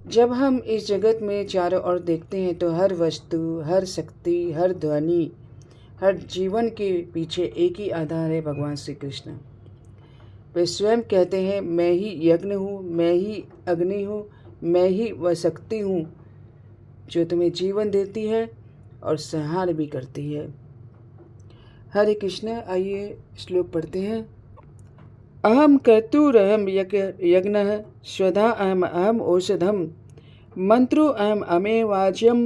जब हम इस जगत में चारों ओर देखते हैं तो हर वस्तु, हर शक्ति, हर ध्वनि, हर जीवन के पीछे एक ही आधार है, भगवान श्री कृष्ण। वे स्वयं कहते हैं, मैं ही यज्ञ हूँ, मैं ही अग्नि हूँ, मैं ही वह शक्ति हूँ जो तुम्हें जीवन देती है और संहार भी करती है। हरे कृष्ण। आइए श्लोक पढ़ते हैं। अहम कर्तुरहम यज्ञः स्वधा अहम औषधम मंत्रो अहम अमे वाच्यम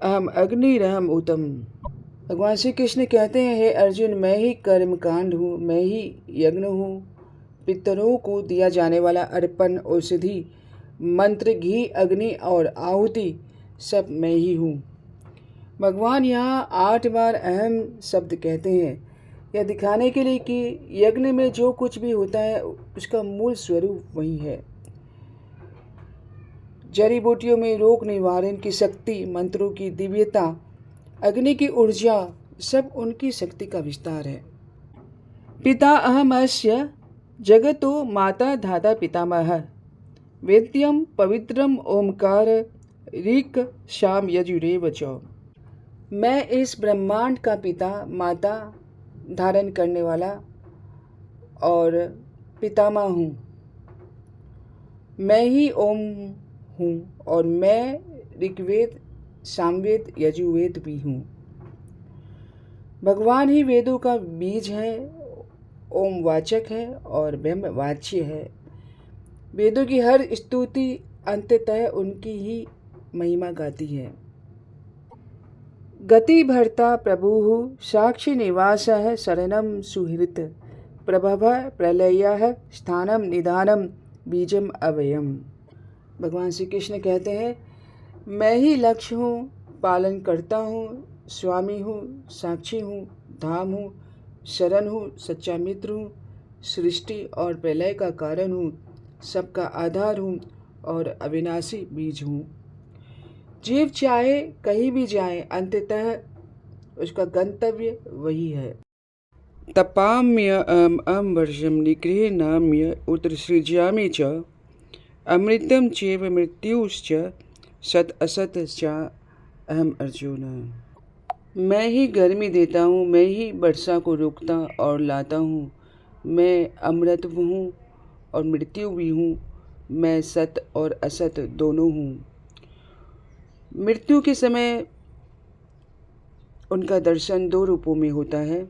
अहम अग्निरहम उत्तम। भगवान श्री कृष्ण कहते हैं, हे अर्जुन, मैं ही कर्मकांड हूँ, मैं ही यज्ञ हूँ, पितरों को दिया जाने वाला अर्पण, औषधि, मंत्र, घी, अग्नि और आहुति सब मैं ही हूँ। भगवान यहाँ 8 बार अहम शब्द कहते हैं, यह दिखाने के लिए कि यज्ञ में जो कुछ भी होता है उसका मूल स्वरूप वही है। जड़ी बूटियों में रोग निवारण की शक्ति, मंत्रों की दिव्यता, अग्नि की ऊर्जा, सब उनकी शक्ति का विस्तार है। पिता अहमस्य जगतो माता धाता पितामह वेद्यम पवित्रम ओमकार ऋक् शाम यजुरेव च। मैं इस ब्रह्मांड का पिता, माता, धारण करने वाला और पितामह हूँ। मैं ही ओम हूँ और मैं ऋग्वेद, सामवेद, यजुर्वेद भी हूँ। भगवान ही वेदों का बीज है, ओम वाचक है और ब्रह्म वाच्य है। वेदों की हर स्तुति अंततः उनकी ही महिमा गाती है। गति भर्ता प्रभुः साक्षी निवासः शरणं सुहृत् प्रभवः प्रलयः स्थानम निधानम बीजम अव्ययम्। भगवान श्री कृष्ण कहते हैं, मैं ही लक्ष्य हूँ, पालन करता हूँ, स्वामी हूँ, साक्षी हूँ, धाम हूँ, शरण हूँ, सच्चा मित्र हूँ, सृष्टि और प्रलय का कारण हूँ, सबका आधार हूँ और अविनाशी बीज हूँ। जीव चाहे कहीं भी जाए, अंततः उसका गंतव्य वही है। तपाम्य वर्षम निगृह नाम्य उत्सृज्यामि च अमृतम चैव मृत्युश्च सत असत च अहम अर्जुन। मैं ही गर्मी देता हूँ, मैं ही वर्षा को रोकता और लाता हूँ, मैं अमृत हूँ और मृत्यु भी हूँ, मैं सत और असत दोनों हूँ। मृत्यु के समय उनका दर्शन 2 रूपों में होता है।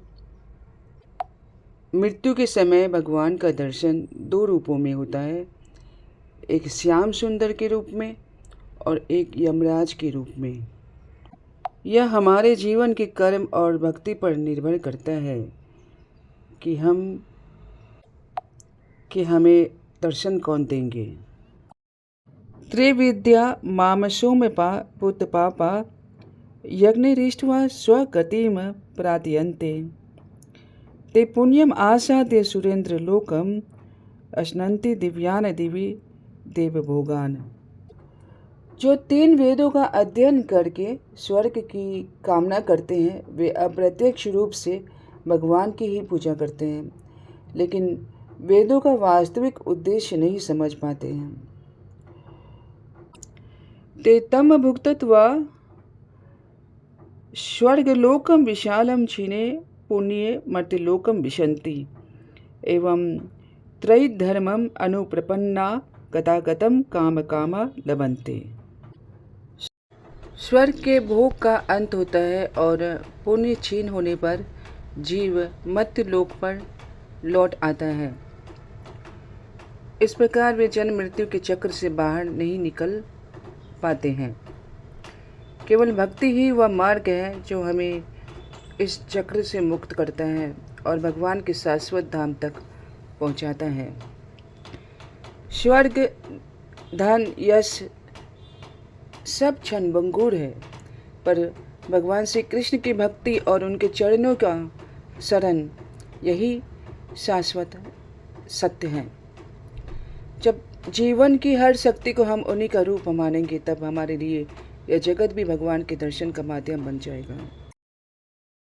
मृत्यु के समय भगवान का दर्शन 2 रूपों में होता है, एक श्याम सुंदर के रूप में और एक यमराज के रूप में। यह हमारे जीवन के कर्म और भक्ति पर निर्भर करता है कि हमें दर्शन कौन देंगे। त्रिविद्या मामसोमपा पुतपापा यज्ञरिष्ट्वा स्वगतिम प्रार्थयन्ते ते पुण्यम आसाद्य सुरेंद्र लोकम अश्नन्ति दिव्यान दिवि देवभोगान। जो 3 वेदों का अध्ययन करके स्वर्ग की कामना करते हैं, वे अप्रत्यक्ष रूप से भगवान की ही पूजा करते हैं, लेकिन वेदों का वास्तविक उद्देश्य नहीं समझ पाते हैं। ते तम भुक्त्वा स्वर्गलोकम विशालम क्षीणे पुण्ये मर्त्यलोकम विशन्ति एवं त्रैधर्मम अनुप्रपन्ना गतागतम काम कामा लभन्ते। स्वर्ग के भोग का अंत होता है और पुण्य क्षीण होने पर जीव मर्त्य लोक पर लौट आता है। इस प्रकार वे जन्म मृत्यु के चक्र से बाहर नहीं निकल पाते हैं। केवल भक्ति ही वह मार्ग है जो हमें इस चक्र से मुक्त करता है और भगवान के शाश्वत धाम तक पहुंचाता है। स्वर्ग, धन, यश सब क्षणभंगुर है, पर भगवान श्री कृष्ण की भक्ति और उनके चरणों का शरण यही शाश्वत सत्य है। जब जीवन की हर शक्ति को हम उन्हीं का रूप मानेंगे, तब हमारे लिए यह जगत भी भगवान के दर्शन का माध्यम बन जाएगा।